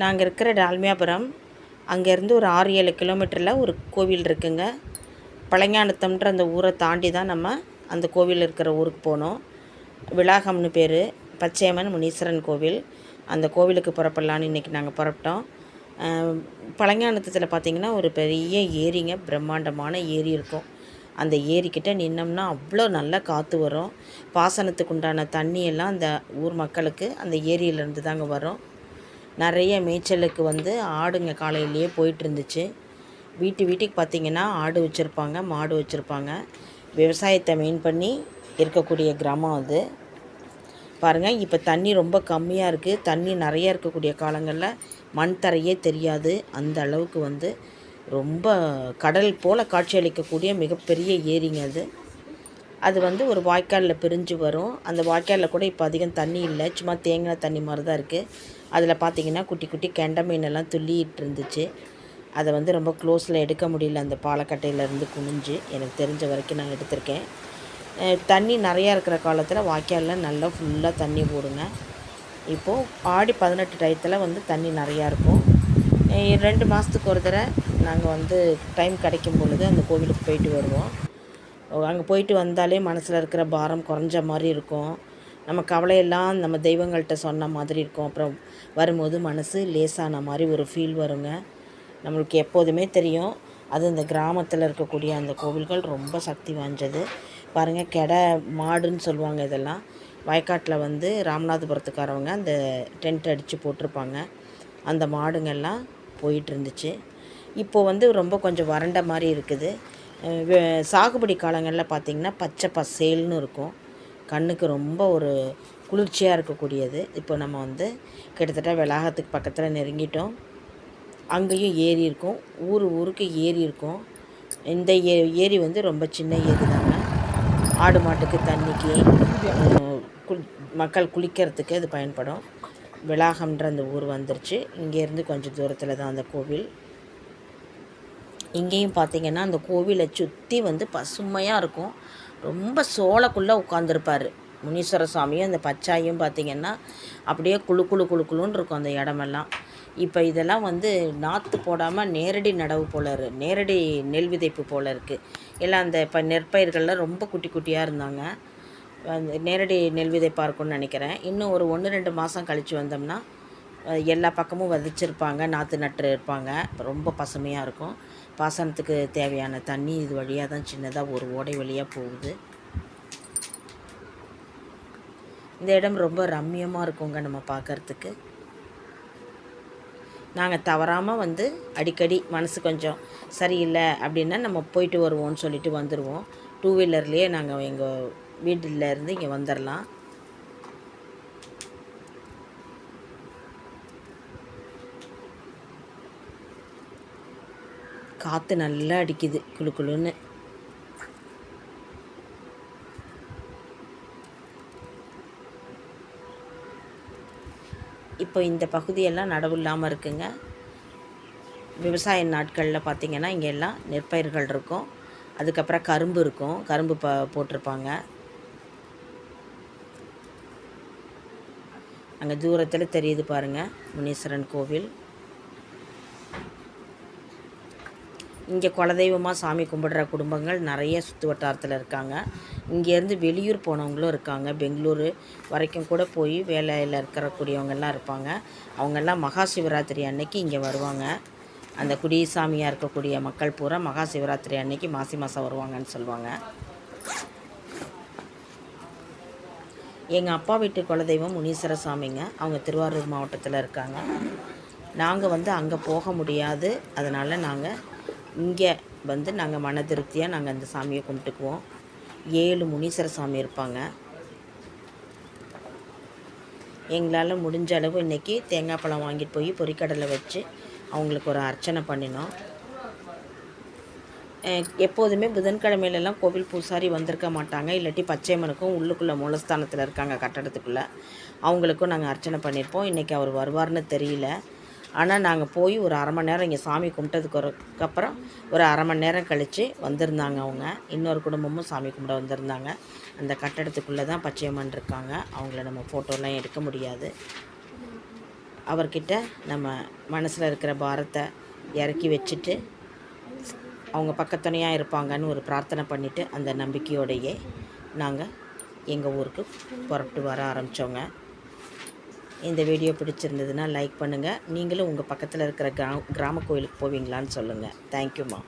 நாங்கள் இருக்கிற டால்மியாபுரம் அங்கேருந்து ஒரு 6-7 கிலோமீட்டரில் ஒரு கோவில் இருக்குங்க. பழஞானத்தம்ன்ற அந்த ஊரை தாண்டி தான் நம்ம அந்த கோவில் இருக்கிற ஊருக்கு போனோம். விளாகம்னு பேர், பச்சையம்மன் முனீஸ்வரன் கோவில். அந்த கோவிலுக்கு புறப்படலான்னு இன்றைக்கி நாங்கள் புறப்பட்டோம். பழஞானத்தத்தில் பார்த்திங்கன்னா ஒரு பெரிய ஏரிங்க, பிரம்மாண்டமான ஏரி இருக்கும். அந்த ஏரிக்கிட்ட நின்னோம்னா அவ்வளோ நல்லா காற்று வரும். பாசனத்துக்கு உண்டான தண்ணியெல்லாம் அந்த ஊர் மக்களுக்கு அந்த ஏரியிலேருந்து தாங்க வரும். நிறைய மேய்ச்சலுக்கு ஆடுங்க காலையிலேயே போயிட்டுருந்துச்சு. வீட்டுக்கு பார்த்திங்கன்னா ஆடு வச்சுருப்பாங்க, மாடு வச்சுருப்பாங்க. விவசாயத்தை மெயின் பண்ணி இருக்கக்கூடிய கிராமம் அது. பாருங்கள், இப்போ தண்ணி ரொம்ப கம்மியாக இருக்குது. தண்ணி நிறைய இருக்கக்கூடிய காலங்களில் மண் தரையே தெரியாது. அந்த அளவுக்கு ரொம்ப கடல் போல் காட்சியளிக்கக்கூடிய மிகப்பெரிய ஏரிங்க அது. அது ஒரு வாய்க்காலில் பிரிஞ்சு வரும். அந்த வாய்க்காலில் கூட இப்போ அதிகம் தண்ணி இல்லை, சும்மா தேங்கின தண்ணி மாதிரி தான் இருக்குது. அதில் பார்த்திங்கன்னா குட்டி குட்டி கெண்டை மீனெல்லாம் துள்ளிகிட்டு இருந்துச்சு. அதை ரொம்ப க்ளோஸில் எடுக்க முடியல. அந்த பாலக்கட்டையிலேருந்து குனிஞ்சு எனக்கு தெரிஞ்ச வரைக்கும் நான் எடுத்திருக்கேன். தண்ணி நிறையா இருக்கிற காலத்தில் வாய்க்காலில் நல்லா ஃபுல்லாக தண்ணி போடுங்க. இப்போது ஆடி 18 டயத்தில் தண்ணி நிறையா இருக்கும். 2 மாதத்துக்கு ஒரு தடவை நாங்கள் டைம் கிடைக்கும் பொழுது அந்த கோவிலுக்கு போயிட்டு வருவோம். அங்கே போயிட்டு வந்தாலே மனசில் இருக்கிற பாரம் குறைஞ்ச மாதிரி இருக்கும். நம்ம கவலையெல்லாம் நம்ம தெய்வங்கள்கிட்ட சொன்ன மாதிரி இருக்கும். அப்புறம் வரும்போது மனசு லேசான மாதிரி ஒரு ஃபீல் வருங்க. நம்மளுக்கு எப்போதுமே தெரியும், அது இந்த கிராமத்தில் இருக்கக்கூடிய அந்த கோவில்கள் ரொம்ப சக்தி வாய்ந்தது. பாருங்கள், கெடை மாடுன்னு சொல்லுவாங்க. இதெல்லாம் வயக்காட்டில் ராமநாதபுரத்துக்காரவங்க அந்த டென்ட் அடித்து போட்டிருப்பாங்க. அந்த மாடுங்கள்லாம் போயிட்டு இருந்துச்சு. இப்போது ரொம்ப கொஞ்சம் வறண்ட மாதிரி இருக்குது. சாகுபடி காலங்களில் பார்த்திங்கன்னா பச்சை பசேல்னு இருக்கும். கண்ணுக்கு ரொம்ப ஒரு குளிர்ச்சியாக இருக்கக்கூடியது. இப்போ நம்ம கிட்டத்தட்ட விளாகத்துக்கு பக்கத்தில் நெருங்கிட்டோம். அங்கேயும் ஏரி இருக்கும், ஊருக்கு ஏரி இருக்கும். இந்த ஏரி ரொம்ப சின்ன ஏரி தாங்க. ஆடு மாட்டுக்கு தண்ணிக்கு மக்கள் குளிக்கிறதுக்கு அது பயன்படும். விளாகம்ன்ற அந்த ஊர் வந்துருச்சு. இங்கேருந்து கொஞ்சம் தூரத்தில் தான் அந்த கோவில். இங்கேயும் பார்த்திங்கன்னா அந்த கோவிலை சுற்றி பசுமையாக இருக்கும். ரொம்ப சோளக்குள்ளே உட்காந்துருப்பார் முனீஸ்வர சாமியும். அந்த பச்சாயும் பார்த்திங்கன்னா அப்படியே குழுன்னு இருக்கும் அந்த இடமெல்லாம். இப்போ இதெல்லாம் நாற்று போடாமல் நேரடி நடவு போல் நேரடி நெல் விதைப்பு போல் இருக்குது. எல்லாம் அந்த இப்போ நெற்பயிர்கள்லாம் ரொம்ப குட்டி குட்டியாக இருந்தாங்க. நேரடி நெல் விதைப்பாக இருக்கும்னு நினைக்கிறேன். இன்னும் ஒரு 1-2 மாதம் கழித்து வந்தோம்னா எல்லா பக்கமும் விதைச்சிருப்பாங்க, நாற்று நட்டு இருப்பாங்க. ரொம்ப பசுமையாக இருக்கும். பாசனத்துக்கு தேவையான தண்ணி இது வழியாக தான் சின்னதாக ஒரு ஓடை வழியாக போகுது. இந்த இடம் ரொம்ப ரம்மியமாக இருக்குங்க நம்ம பார்க்குறதுக்கு. நாங்கள் தவறாமல் அடிக்கடி மனசு கொஞ்சம் சரியில்லை அப்படின்னா நம்ம போயிட்டு வருவோம்னு சொல்லிட்டு வந்துடுவோம். 2 வீலர்லேயே நாங்கள் எங்கள் வீட்டிலேருந்து இங்கே வந்துடலாம். காற்று நல்லா அடிக்குது குளுன்னு. இப்போ இந்த பகுதியெல்லாம் நடவு இல்லாமல் இருக்குங்க. விவசாய நாட்களில் பார்த்திங்கன்னா இங்கே எல்லாம் நெற்பயிர்கள் இருக்கும். அதுக்கப்புறம் கரும்பு இருக்கும், கரும்பு போட்டிருப்பாங்க. அங்கே தூரத்தில் தெரியுது பாருங்கள் முனீஸ்வரன் கோவில். இங்கே குலதெய்வமாக சாமி கும்பிடுற குடும்பங்கள் நிறைய சுற்று வட்டாரத்தில் இருக்காங்க. இங்கேருந்து வெளியூர் போனவங்களும் இருக்காங்க. பெங்களூர் வரைக்கும் கூட போய் வேலையில் இருக்கக்கூடியவங்கெல்லாம் இருப்பாங்க. அவங்கெல்லாம் மகா சிவராத்திரி அன்னைக்கு இங்கே வருவாங்க. அந்த குடிசாமியாக இருக்கக்கூடிய மக்கள் பூரா மகா சிவராத்திரி அன்னைக்கு மாசி மாதம் வருவாங்கன்னு சொல்லுவாங்க. எங்கள் அப்பா வீட்டு குலதெய்வம் முனீஸ்வர சாமிங்க. அவங்க திருவாரூர் மாவட்டத்தில் இருக்காங்க. நாங்கள் அங்கே போக முடியாது. அதனால் நாங்கள் இங்கே நாங்கள் மன திருப்தியாக நாங்கள் அந்த சாமியை கும்பிட்டுக்குவோம். 7 முனீஸ்வர சாமி இருப்பாங்க. எங்களால் முடிஞ்ச அளவு இன்றைக்கி தேங்காய் பழம் வாங்கிட்டு போய் பொரிக்கடலை வச்சு அவங்களுக்கு ஒரு அர்ச்சனை பண்ணினோம். எப்போதுமே புதன்கிழமையிலலாம் கோவில் பூசாரி வந்திருக்க மாட்டாங்க. இல்லாட்டி பச்சையம்மனுக்கும் உள்ளுக்குள்ளே மூலஸ்தானத்தில் இருக்காங்க கட்டடத்துக்குள்ளே, அவங்களுக்கும் நாங்கள் அர்ச்சனை பண்ணியிருப்போம். இன்றைக்கி அவர் வருவார்னு தெரியல. ஆனால் நாங்கள் போய் ஒரு 1/2 மணி நேரம் இங்கே சாமி கும்பிட்டதுக்கப்புறம் ஒரு 1/2 மணி நேரம் கழித்து வந்திருந்தாங்க அவங்க. இன்னொரு குடும்பமும் சாமி கும்பிட வந்திருந்தாங்க. அந்த கட்டடத்துக்குள்ளே தான் பச்சையம்மன் இருக்காங்க. அவங்கள நம்ம ஃபோட்டோலாம் எடுக்க முடியாது. அவர்கிட்ட நம்ம மனசில் இருக்கிற பாரத்தை இறக்கி வச்சுட்டு அவங்க பக்கத்துணையாக இருப்பாங்கன்னு ஒரு பிரார்த்தனை பண்ணிவிட்டு அந்த நம்பிக்கையோடையே நாங்கள் எங்கள் ஊருக்கு புறப்பட்டு வர ஆரம்பித்தோங்க. இந்த வீடியோ பிடிச்சிருந்ததுன்னா லைக் பண்ணுங்கள். நீங்களும் உங்கள் பக்கத்தில் இருக்கிற கிராம கோயிலுக்கு போவீங்களான்னு சொல்லுங்கள். தேங்க்யூம்மா.